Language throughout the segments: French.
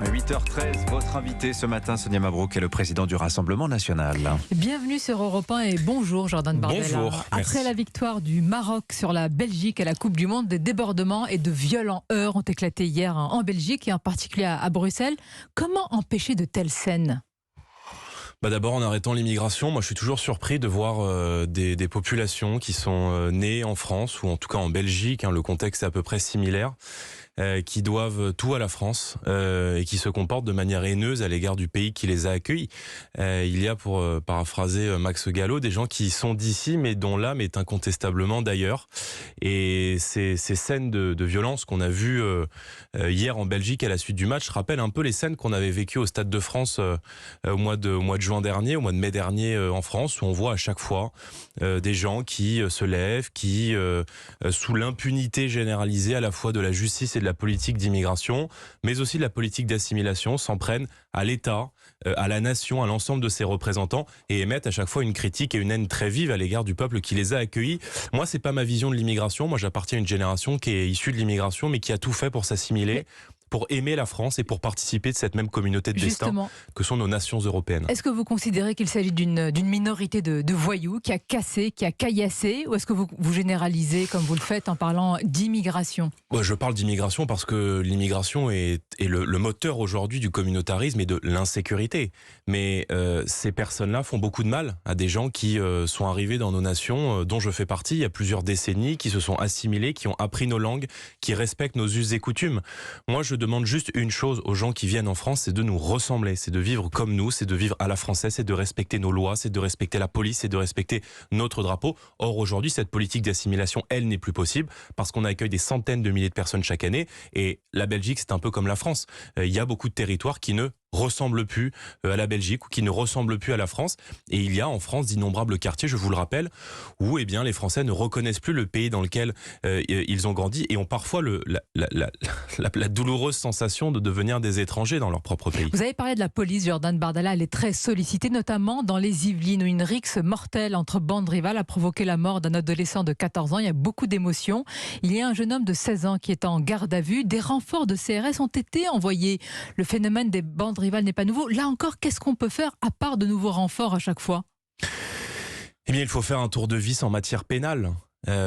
À 8h13, votre invité ce matin, Sonia Mabrouk, est le président du Rassemblement national. Bienvenue sur Europe 1 et bonjour Jordan Bardella. Bonjour, Après merci. la victoire du Maroc sur la Belgique à la Coupe du Monde, des débordements et de violents heurts ont éclaté hier en Belgique et en particulier à Bruxelles. Comment empêcher de telles scènes ? D'abord en arrêtant l'immigration, moi je suis toujours surpris de voir des populations qui sont nées en France ou en tout cas en Belgique, le contexte est à peu près similaire, qui doivent tout à la France et qui se comportent de manière haineuse à l'égard du pays qui les a accueillis. Il y a, pour paraphraser Max Gallo, des gens qui sont d'ici mais dont l'âme est incontestablement d'ailleurs. Et ces scènes de violence qu'on a vues hier en Belgique à la suite du match rappellent un peu les scènes qu'on avait vécues au Stade de France au mois de juin dernier, au mois de mai dernier en France, où on voit à chaque fois des gens qui se lèvent, qui, sous l'impunité généralisée à la fois de la justice et de la politique d'immigration, mais aussi de la politique d'assimilation, s'en prennent à l'État, à la nation, à l'ensemble de ses représentants et émettent à chaque fois une critique et une haine très vive à l'égard du peuple qui les a accueillis. Moi, c'est pas ma vision de l'immigration. Moi, j'appartiens à une génération qui est issue de l'immigration, mais qui a tout fait pour s'assimiler, pour aimer la France et pour participer de cette même communauté de destin que sont nos nations européennes. Est-ce que vous considérez qu'il s'agit d'une minorité de voyous qui a cassé, qui a caillassé, ou est-ce que vous généralisez comme vous le faites en parlant d'immigration ? Je parle d'immigration parce que l'immigration est le moteur aujourd'hui du communautarisme et de l'insécurité. Mais ces personnes-là font beaucoup de mal à des gens qui sont arrivés dans nos nations, dont je fais partie, il y a plusieurs décennies, qui se sont assimilés, qui ont appris nos langues, qui respectent nos us et coutumes. Moi, je demande juste une chose aux gens qui viennent en France, c'est de nous ressembler, c'est de vivre comme nous, c'est de vivre à la française, c'est de respecter nos lois, c'est de respecter la police, c'est de respecter notre drapeau. Or, aujourd'hui, cette politique d'assimilation, elle n'est plus possible parce qu'on accueille des centaines de milliers de personnes chaque année et la Belgique, c'est un peu comme la France. Il y a beaucoup de territoires qui ne ressemblent plus à la Belgique ou qui ne ressemblent plus à la France. Et il y a en France d'innombrables quartiers, je vous le rappelle, où les Français ne reconnaissent plus le pays dans lequel ils ont grandi et ont parfois la douloureuse sensation de devenir des étrangers dans leur propre pays. Vous avez parlé de la police, Jordan Bardella, elle est très sollicitée, notamment dans les Yvelines, où une rixe mortelle entre bandes rivales a provoqué la mort d'un adolescent de 14 ans. Il y a beaucoup d'émotions. Il y a un jeune homme de 16 ans qui est en garde à vue. Des renforts de CRS ont été envoyés. Le phénomène des bandes rivales n'est pas nouveau. Là encore, qu'est-ce qu'on peut faire à part de nouveaux renforts à chaque fois ? Il faut faire un tour de vis en matière pénale.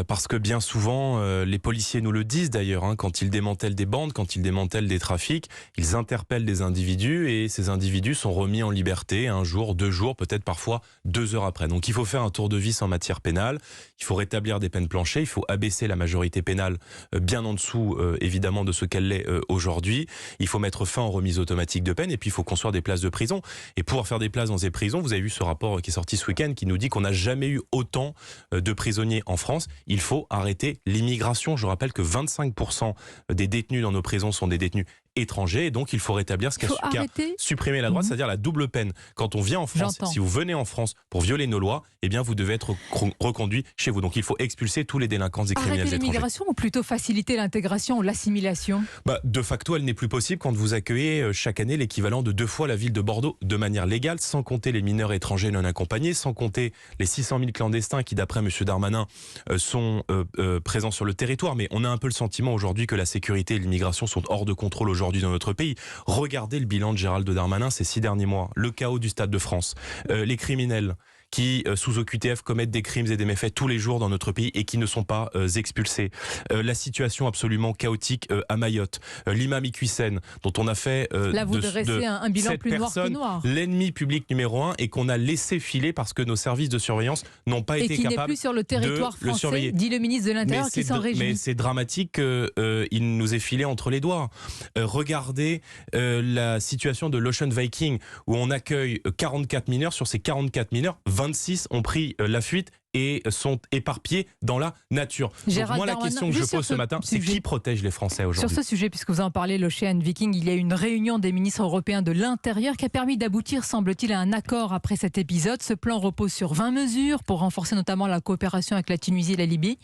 Parce que bien souvent, les policiers nous le disent d'ailleurs, quand ils démantèlent des bandes, quand ils démantèlent des trafics, ils interpellent des individus et ces individus sont remis en liberté un jour, 2 jours, peut-être parfois 2 heures après. Donc il faut faire un tour de vis en matière pénale, il faut rétablir des peines planchées, il faut abaisser la majorité pénale bien en dessous évidemment de ce qu'elle l'est aujourd'hui, il faut mettre fin aux remises automatiques de peine et puis il faut construire des places de prison. Et pour faire des places dans ces prisons, vous avez vu ce rapport qui est sorti ce week-end qui nous dit qu'on n'a jamais eu autant de prisonniers en France. Il faut arrêter l'immigration. Je rappelle que 25% des détenus dans nos prisons sont des détenus étrangers et donc il faut rétablir ce qu'a supprimé la droite, c'est-à-dire la double peine. Quand on vient en France, si vous venez en France pour violer nos lois, vous devez être reconduit chez vous. Donc il faut expulser tous les délinquants et criminels étrangers. Arrêter l'immigration ou plutôt faciliter l'intégration ou l'assimilation ? De facto, elle n'est plus possible quand vous accueillez chaque année l'équivalent de 2 fois la ville de Bordeaux de manière légale, sans compter les mineurs étrangers non accompagnés, sans compter les 600 000 clandestins qui, d'après M. Darmanin, sont présents sur le territoire. Mais on a un peu le sentiment aujourd'hui que la sécurité et l'immigration sont hors de contrôle aujourd'hui dans notre pays. Regardez le bilan de Gérald Darmanin ces 6 derniers mois. Le chaos du Stade de France. Les criminels qui, sous OQTF, commettent des crimes et des méfaits tous les jours dans notre pays et qui ne sont pas expulsés. La situation absolument chaotique à Mayotte. L'imam Iqiyoussen, dont on a fait là, vous dressez un bilan plus noir que noir. L'ennemi public numéro 1 et qu'on a laissé filer parce que nos services de surveillance n'ont pas été capables de le surveiller. Et qui n'est plus sur le territoire français, dit le ministre de l'Intérieur qui s'en réjouit. Mais c'est dramatique qu'il nous ait filé entre les doigts. Regardez la situation de l'Ocean Viking où on accueille 44 mineurs. Sur ces 44 mineurs, 26 ont pris la fuite et sont éparpillés dans la nature. Donc moi, la question que je pose ce matin, c'est qui protège les Français aujourd'hui ? Sur ce sujet, puisque vous en parlez, l'Ocean Viking, il y a eu une réunion des ministres européens de l'Intérieur qui a permis d'aboutir, semble-t-il, à un accord après cet épisode. Ce plan repose sur 20 mesures pour renforcer notamment la coopération avec la Tunisie et la Libye.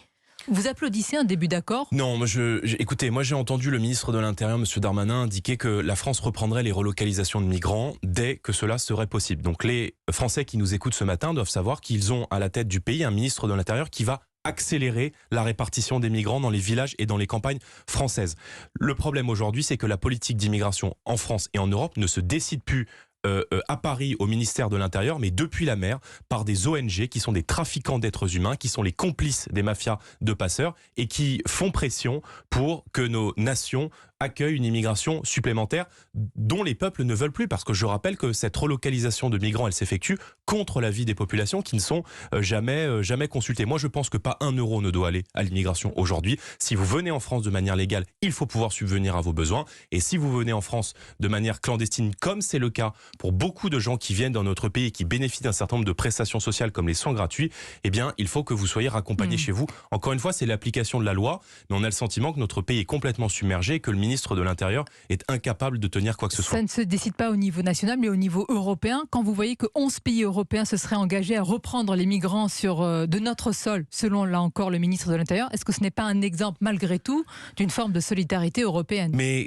Vous applaudissez un début d'accord ? Non, écoutez, moi j'ai entendu le ministre de l'Intérieur, M. Darmanin, indiquer que la France reprendrait les relocalisations de migrants dès que cela serait possible. Donc les Français qui nous écoutent ce matin doivent savoir qu'ils ont à la tête du pays un ministre de l'Intérieur qui va accélérer la répartition des migrants dans les villages et dans les campagnes françaises. Le problème aujourd'hui, c'est que la politique d'immigration en France et en Europe ne se décide plus à Paris, au ministère de l'Intérieur, mais depuis la mer, par des ONG qui sont des trafiquants d'êtres humains, qui sont les complices des mafias de passeurs et qui font pression pour que nos nations accueillent une immigration supplémentaire dont les peuples ne veulent plus. Parce que je rappelle que cette relocalisation de migrants, elle s'effectue contre l'avis des populations qui ne sont jamais consultées. Moi, je pense que pas 1 euro ne doit aller à l'immigration aujourd'hui. Si vous venez en France de manière légale, il faut pouvoir subvenir à vos besoins. Et si vous venez en France de manière clandestine, comme c'est le cas pour beaucoup de gens qui viennent dans notre pays et qui bénéficient d'un certain nombre de prestations sociales comme les soins gratuits, eh bien, il faut que vous soyez raccompagnés chez vous. Encore une fois, c'est l'application de la loi, mais on a le sentiment que notre pays est complètement submergé et que le ministre de l'Intérieur est incapable de tenir quoi que ce soit. Ça ne se décide pas au niveau national, mais au niveau européen. Quand vous voyez que 11 pays européens se seraient engagés à reprendre les migrants de notre sol, selon là encore le ministre de l'Intérieur, est-ce que ce n'est pas un exemple, malgré tout, d'une forme de solidarité européenne ? Mais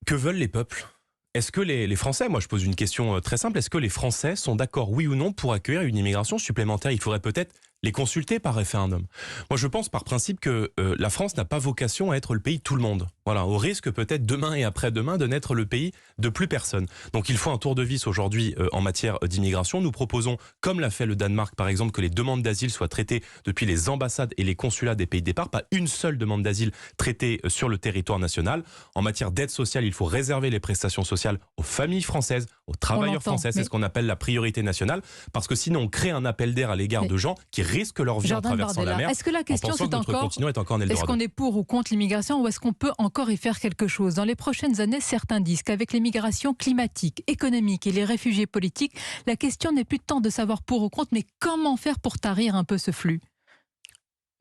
que veulent les peuples ? Est-ce que les Français, moi je pose une question très simple, est-ce que les Français sont d'accord, oui ou non, pour accueillir une immigration supplémentaire ? Il faudrait peut-être les consulter par référendum. Moi je pense par principe que la France n'a pas vocation à être le pays de tout le monde. Voilà, au risque peut-être demain et après-demain de n'être le pays de plus personne. Donc il faut un tour de vis aujourd'hui en matière d'immigration. Nous proposons, comme l'a fait le Danemark par exemple, que les demandes d'asile soient traitées depuis les ambassades et les consulats des pays de départ, pas une seule demande d'asile traitée sur le territoire national. En matière d'aide sociale, il faut réserver les prestations sociales aux familles françaises, aux travailleurs français, c'est ce qu'on appelle la priorité nationale, parce que sinon on crée un appel d'air à l'égard de gens qui risquent leur vie en traversant la mer. Est-ce que la question c'est encore, est-ce qu'on est pour ou contre l'immigration, ou est-ce qu'on peut encore y faire quelque chose ? Dans les prochaines années, certains disent qu'avec les migrations climatiques, économiques et les réfugiés politiques, la question n'est plus tant de savoir pour ou contre, mais comment faire pour tarir un peu ce flux ?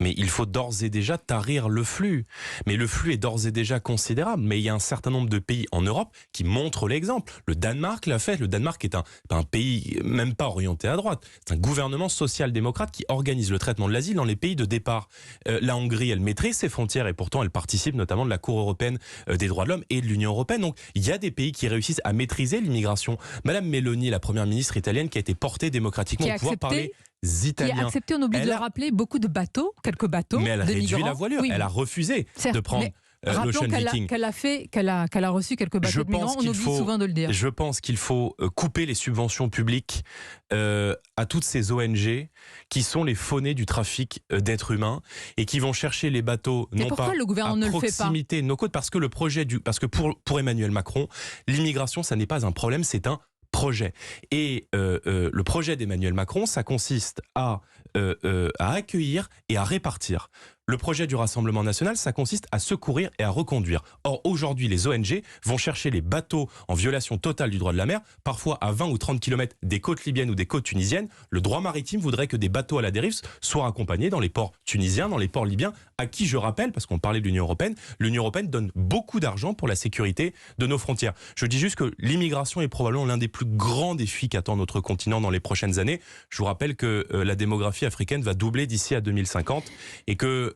Mais il faut d'ores et déjà tarir le flux. Mais le flux est d'ores et déjà considérable. Mais il y a un certain nombre de pays en Europe qui montrent l'exemple. Le Danemark l'a fait. Le Danemark est un pays même pas orienté à droite. C'est un gouvernement social-démocrate qui organise le traitement de l'asile dans les pays de départ. La Hongrie, elle maîtrise ses frontières et pourtant elle participe notamment de la Cour européenne des droits de l'homme et de l'Union européenne. Donc il y a des pays qui réussissent à maîtriser l'immigration. Madame Meloni, la première ministre italienne qui a été portée démocratiquement pour pouvoir parler Italiens. Qui a accepté, on oublie de le rappeler, beaucoup de bateaux, quelques bateaux. Mais elle réduit migrants. la voilure. Oui. Elle a refusé de prendre l'Ocean Viking. qu'elle a reçu quelques bateaux de migrants, on oublie souvent de le dire. Je pense qu'il faut couper les subventions publiques à toutes ces ONG qui sont les faunées du trafic d'êtres humains et qui vont chercher les bateaux non pas le gouvernement à proximité de nos côtes, parce que pour Emmanuel Macron, l'immigration, ça n'est pas un problème, c'est un projet. Et le projet d'Emmanuel Macron, ça consiste à accueillir et à répartir. Le projet du Rassemblement national, ça consiste à secourir et à reconduire. Or, aujourd'hui, les ONG vont chercher les bateaux en violation totale du droit de la mer, parfois à 20 ou 30 km des côtes libyennes ou des côtes tunisiennes. Le droit maritime voudrait que des bateaux à la dérive soient accompagnés dans les ports tunisiens, dans les ports libyens, à qui, je rappelle, parce qu'on parlait de l'Union européenne donne beaucoup d'argent pour la sécurité de nos frontières. Je dis juste que l'immigration est probablement l'un des plus grands défis qu'attend notre continent dans les prochaines années. Je vous rappelle que la démographie africaine va doubler d'ici à 2050 et que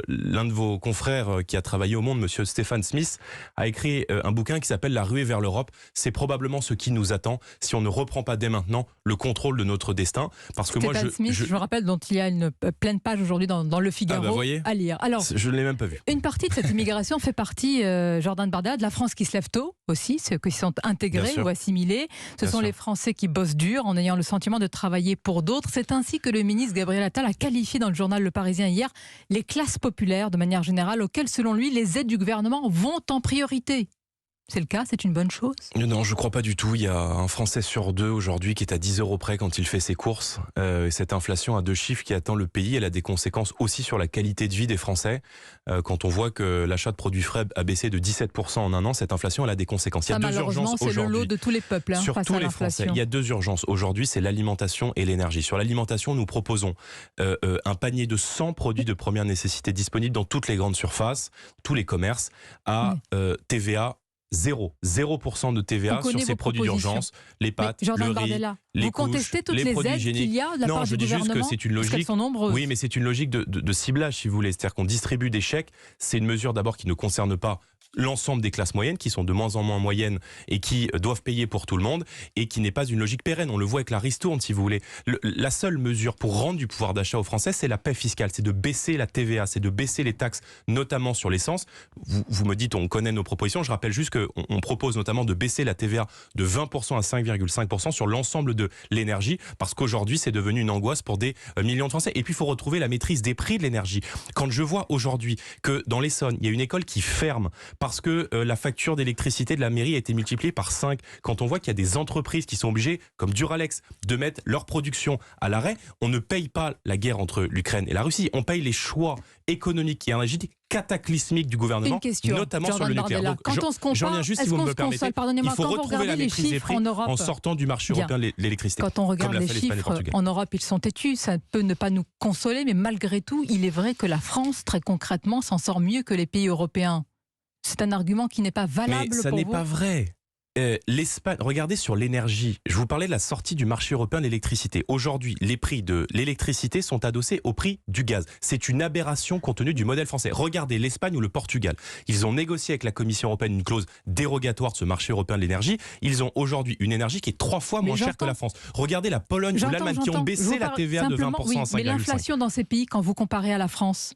l'un de vos confrères qui a travaillé au Monde, monsieur Stéphane Smith, a écrit un bouquin qui s'appelle La ruée vers l'Europe. C'est probablement ce qui nous attend si on ne reprend pas dès maintenant le contrôle de notre destin. Parce que Stéphane Smith, je me rappelle, dont il y a une pleine page aujourd'hui dans Le Figaro à lire. Alors, je ne l'ai même pas vu. Une partie de cette immigration fait partie, Jordan Bardella, de la France qui se lève tôt aussi, ceux qui sont intégrés ou assimilés. Ce sont les Français qui bossent dur en ayant le sentiment de travailler pour d'autres. C'est ainsi que le ministre Gabriel Attal a qualifié dans le journal Le Parisien hier les classes populaires de manière générale, auxquelles selon lui les aides du gouvernement vont en priorité. C'est le cas, c'est une bonne chose? Non, je crois pas du tout. Il y a un Français sur deux aujourd'hui qui est à 10 € près quand il fait ses courses. Et cette inflation à 2 chiffres qui attend le pays, elle a des conséquences aussi sur la qualité de vie des Français. Quand on voit que l'achat de produits frais a baissé de 17% en un an, cette inflation, elle a des conséquences. Il y a deux urgences aujourd'hui. C'est le lot de tous les peuples sur face tous à les l'inflation. Français. Il y a 2 urgences aujourd'hui, c'est l'alimentation et l'énergie. Sur l'alimentation, nous proposons un panier de 100 produits de première nécessité disponibles dans toutes les grandes surfaces, tous les commerces, à TVA 0% de TVA sur ces produits d'urgence, les pâtes, le riz, Bardella, les vous couches, contestez toutes les produits aides hygiéniques. qu'il y a de la part du gouvernement? Non, je dis juste que c'est une logique. Sont nombreuses. Oui, mais c'est une logique de ciblage, si vous voulez. C'est-à-dire qu'on distribue des chèques. C'est une mesure d'abord qui ne concerne pas l'ensemble des classes moyennes qui sont de moins en moins moyennes et qui doivent payer pour tout le monde et qui n'est pas une logique pérenne. On le voit avec la ristourne, si vous voulez. La seule mesure pour rendre du pouvoir d'achat aux Français, c'est la paix fiscale, c'est de baisser la TVA, c'est de baisser les taxes, notamment sur l'essence. Vous me dites, on connaît nos propositions. Je rappelle juste qu'on propose notamment de baisser la TVA de 20% à 5,5% sur l'ensemble de l'énergie, parce qu'aujourd'hui, c'est devenu une angoisse pour des millions de Français. Et puis, il faut retrouver la maîtrise des prix de l'énergie. Quand je vois aujourd'hui que dans l'Essonne, il y a une école qui ferme parce que la facture d'électricité de la mairie a été multipliée par 5, quand on voit qu'il y a des entreprises qui sont obligées, comme Duralex, de mettre leur production à l'arrêt, on ne paye pas la guerre entre l'Ukraine et la Russie, on paye les choix économiques et énergétiques cataclysmiques du gouvernement, notamment Jordan sur le nucléaire. Donc, quand on se compare, j'en viens juste, si vous me le permettez, il faut retrouver la maîtrise des prix en sortant du marché européen de l'électricité. Quand on regarde les chiffres en Europe, ils sont têtus, ça peut ne pas nous consoler, mais malgré tout, il est vrai que la France, très concrètement, s'en sort mieux que les pays européens. C'est un argument qui n'est pas valable pour vous. Mais ça n'est pas vrai. L'Espagne, regardez sur l'énergie. Je vous parlais de la sortie du marché européen de l'électricité. Aujourd'hui, les prix de l'électricité sont adossés au prix du gaz. C'est une aberration compte tenu du modèle français. Regardez l'Espagne ou le Portugal. Ils ont négocié avec la Commission européenne une clause dérogatoire de ce marché européen de l'énergie. Ils ont aujourd'hui une énergie qui est 3 fois moins chère que la France. Regardez la Pologne ou l'Allemagne qui ont baissé la TVA de 20% à 5,5%. Mais l'inflation dans ces pays, quand vous comparez à la France,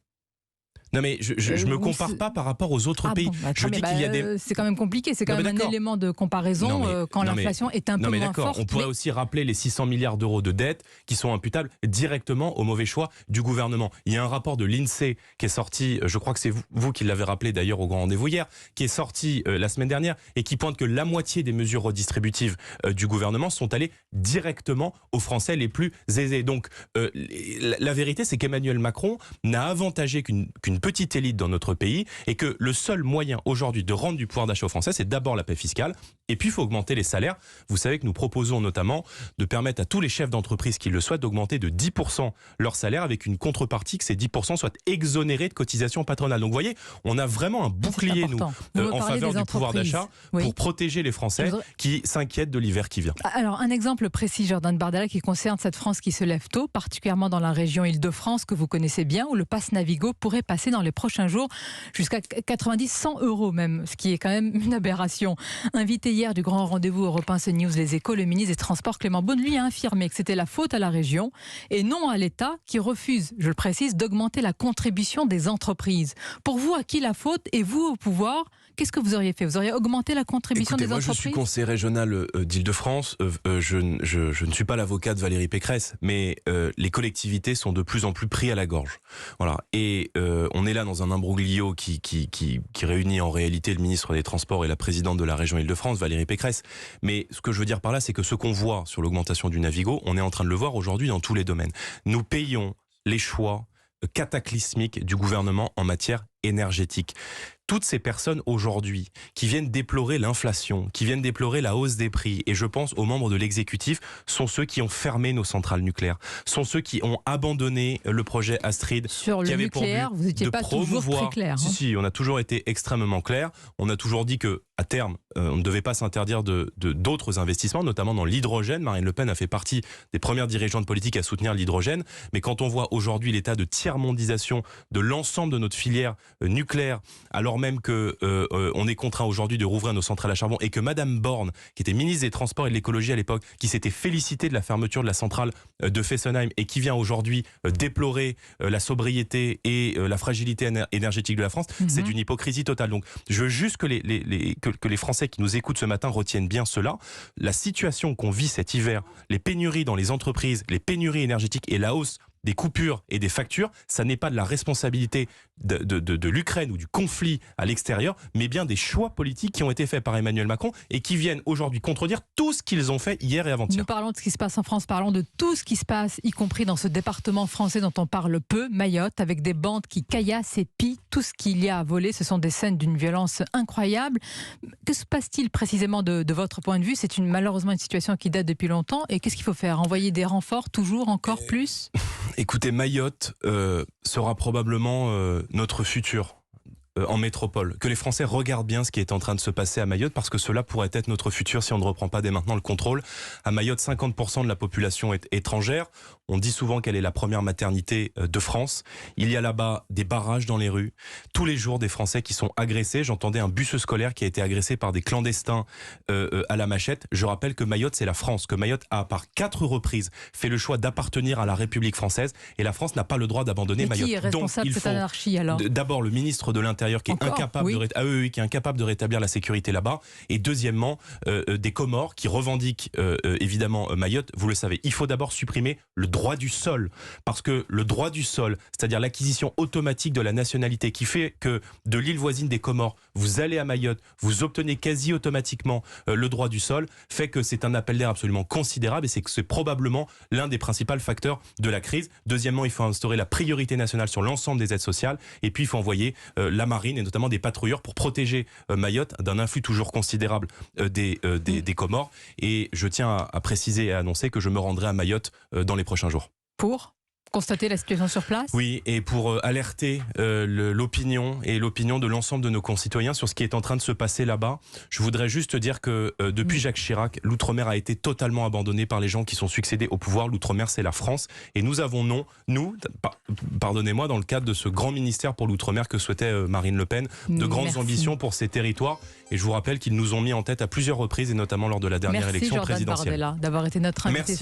non mais je me compare pas par rapport aux autres pays. Je dis qu'il y a des... C'est quand même compliqué, c'est quand même un élément de comparaison quand l'inflation est un peu moins forte. On pourrait aussi rappeler les 600 milliards d'euros de dettes qui sont imputables directement au mauvais choix du gouvernement. Il y a un rapport de l'INSEE qui est sorti, je crois que c'est vous qui l'avez rappelé d'ailleurs au grand rendez-vous hier, qui est sorti la semaine dernière et qui pointe que la moitié des mesures redistributives du gouvernement sont allées directement aux Français les plus aisés. Donc la vérité, c'est qu'Emmanuel Macron n'a avantagé qu'une petite élite dans notre pays et que le seul moyen aujourd'hui de rendre du pouvoir d'achat aux Français, c'est d'abord la paix fiscale et puis il faut augmenter les salaires. Vous savez que nous proposons notamment de permettre à tous les chefs d'entreprise qui le souhaitent d'augmenter de 10% leur salaire avec une contrepartie que ces 10% soient exonérés de cotisations patronales. Donc vous voyez, on a vraiment un bouclier nous en faveur du pouvoir d'achat pour protéger les Français qui s'inquiètent de l'hiver qui vient. Alors un exemple précis, Jordan Bardella, qui concerne cette France qui se lève tôt, particulièrement dans la région Île-de-France que vous connaissez bien, où le pass Navigo pourrait passer dans les prochains jours jusqu'à 90-100 € même, ce qui est quand même une aberration. Invité hier du grand rendez-vous Europe 1 CNews Les Échos, le ministre des Transports Clément Beaune lui a affirmé que c'était la faute à la région et non à l'État qui refuse, je le précise, d'augmenter la contribution des entreprises. Pour vous, à qui la faute et vous au pouvoir, qu'est-ce que vous auriez fait? Vous auriez augmenté la contribution des entreprises? Moi, je suis conseiller régional d'Île-de-France. Je ne suis pas l'avocat de Valérie Pécresse, mais les collectivités sont de plus en plus pris à la gorge. Voilà. Et on est là dans un imbroglio qui réunit en réalité le ministre des Transports et la présidente de la région Île-de-France, Valérie Pécresse. Mais ce que je veux dire par là, c'est que ce qu'on voit sur l'augmentation du Navigo, on est en train de le voir aujourd'hui dans tous les domaines. Nous payons les choix cataclysmiques du gouvernement en matière énergétique. Toutes ces personnes aujourd'hui qui viennent déplorer l'inflation, qui viennent déplorer la hausse des prix, et je pense aux membres de l'exécutif, sont ceux qui ont fermé nos centrales nucléaires, sont ceux qui ont abandonné le projet Astrid. Sur le nucléaire, vous n'étiez pas toujours très clair. Si, on a toujours été extrêmement clair. On a toujours dit que à terme, on ne devait pas s'interdire d'autres investissements, notamment dans l'hydrogène. Marine Le Pen a fait partie des premières dirigeantes politiques à soutenir l'hydrogène. Mais quand on voit aujourd'hui l'état de tiers-mondisation de l'ensemble de notre filière nucléaire, alors même que on est contraint aujourd'hui de rouvrir nos centrales à charbon et que Madame Borne, qui était ministre des Transports et de l'Écologie à l'époque, qui s'était félicitée de la fermeture de la centrale de Fessenheim et qui vient aujourd'hui déplorer la sobriété et la fragilité énergétique de la France, c'est d'une hypocrisie totale. Donc je veux juste que les Français qui nous écoutent ce matin retiennent bien cela. La situation qu'on vit cet hiver, les pénuries dans les entreprises, les pénuries énergétiques et la hausse des coupures et des factures, ça n'est pas de la responsabilité de l'Ukraine ou du conflit à l'extérieur, mais bien des choix politiques qui ont été faits par Emmanuel Macron et qui viennent aujourd'hui contredire tout ce qu'ils ont fait hier et avant-hier. Nous parlons de ce qui se passe en France, parlons de tout ce qui se passe, y compris dans ce département français dont on parle peu, Mayotte, avec des bandes qui caillassent et pillent tout ce qu'il y a à voler. Ce sont des scènes d'une violence incroyable. Que se passe-t-il précisément de votre point de vue? C'est malheureusement une situation qui date depuis longtemps. Et qu'est-ce qu'il faut faire? Envoyer des renforts, toujours, encore plus? Écoutez, Mayotte sera probablement notre futur. en métropole, que les Français regardent bien ce qui est en train de se passer à Mayotte, parce que cela pourrait être notre futur si on ne reprend pas dès maintenant le contrôle. À Mayotte, 50% de la population est étrangère. On dit souvent qu'elle est la première maternité de France. Il y a là-bas des barrages dans les rues. Tous les jours, des Français qui sont agressés. J'entendais un bus scolaire qui a été agressé par des clandestins à la machette. Je rappelle que Mayotte, c'est la France. Que Mayotte a, par 4 reprises, fait le choix d'appartenir à la République française. Et la France n'a pas le droit d'abandonner Mayotte. Qui est responsable de cette anarchie alors ? D'abord, le ministre de l'Intérieur qui est incapable, qui est incapable de rétablir la sécurité là-bas. Et deuxièmement, des Comores qui revendiquent évidemment Mayotte. Vous le savez, il faut d'abord supprimer le droit du sol. Parce que le droit du sol, c'est-à-dire l'acquisition automatique de la nationalité qui fait que de l'île voisine des Comores, vous allez à Mayotte, vous obtenez quasi automatiquement le droit du sol, fait que c'est un appel d'air absolument considérable et c'est probablement l'un des principaux facteurs de la crise. Deuxièmement, il faut instaurer la priorité nationale sur l'ensemble des aides sociales et puis il faut envoyer la marine et notamment des patrouilleurs pour protéger Mayotte d'un influx toujours considérable des Comores. Et je tiens à préciser et à annoncer que je me rendrai à Mayotte dans les prochains jours. Pour constater la situation sur place ? Oui, et pour alerter l'opinion et l'opinion de l'ensemble de nos concitoyens sur ce qui est en train de se passer là-bas. Je voudrais juste dire que depuis Jacques Chirac, l'outre-mer a été totalement abandonné par les gens qui sont succédés au pouvoir. L'outre-mer, c'est la France. Et nous avons pardonnez-moi, dans le cadre de ce grand ministère pour l'outre-mer que souhaitait Marine Le Pen, de grandes ambitions pour ces territoires. Et je vous rappelle qu'ils nous ont mis en tête à plusieurs reprises, et notamment lors de la dernière élection présidentielle. Merci Jordan Bardella d'avoir été notre invité ce matin.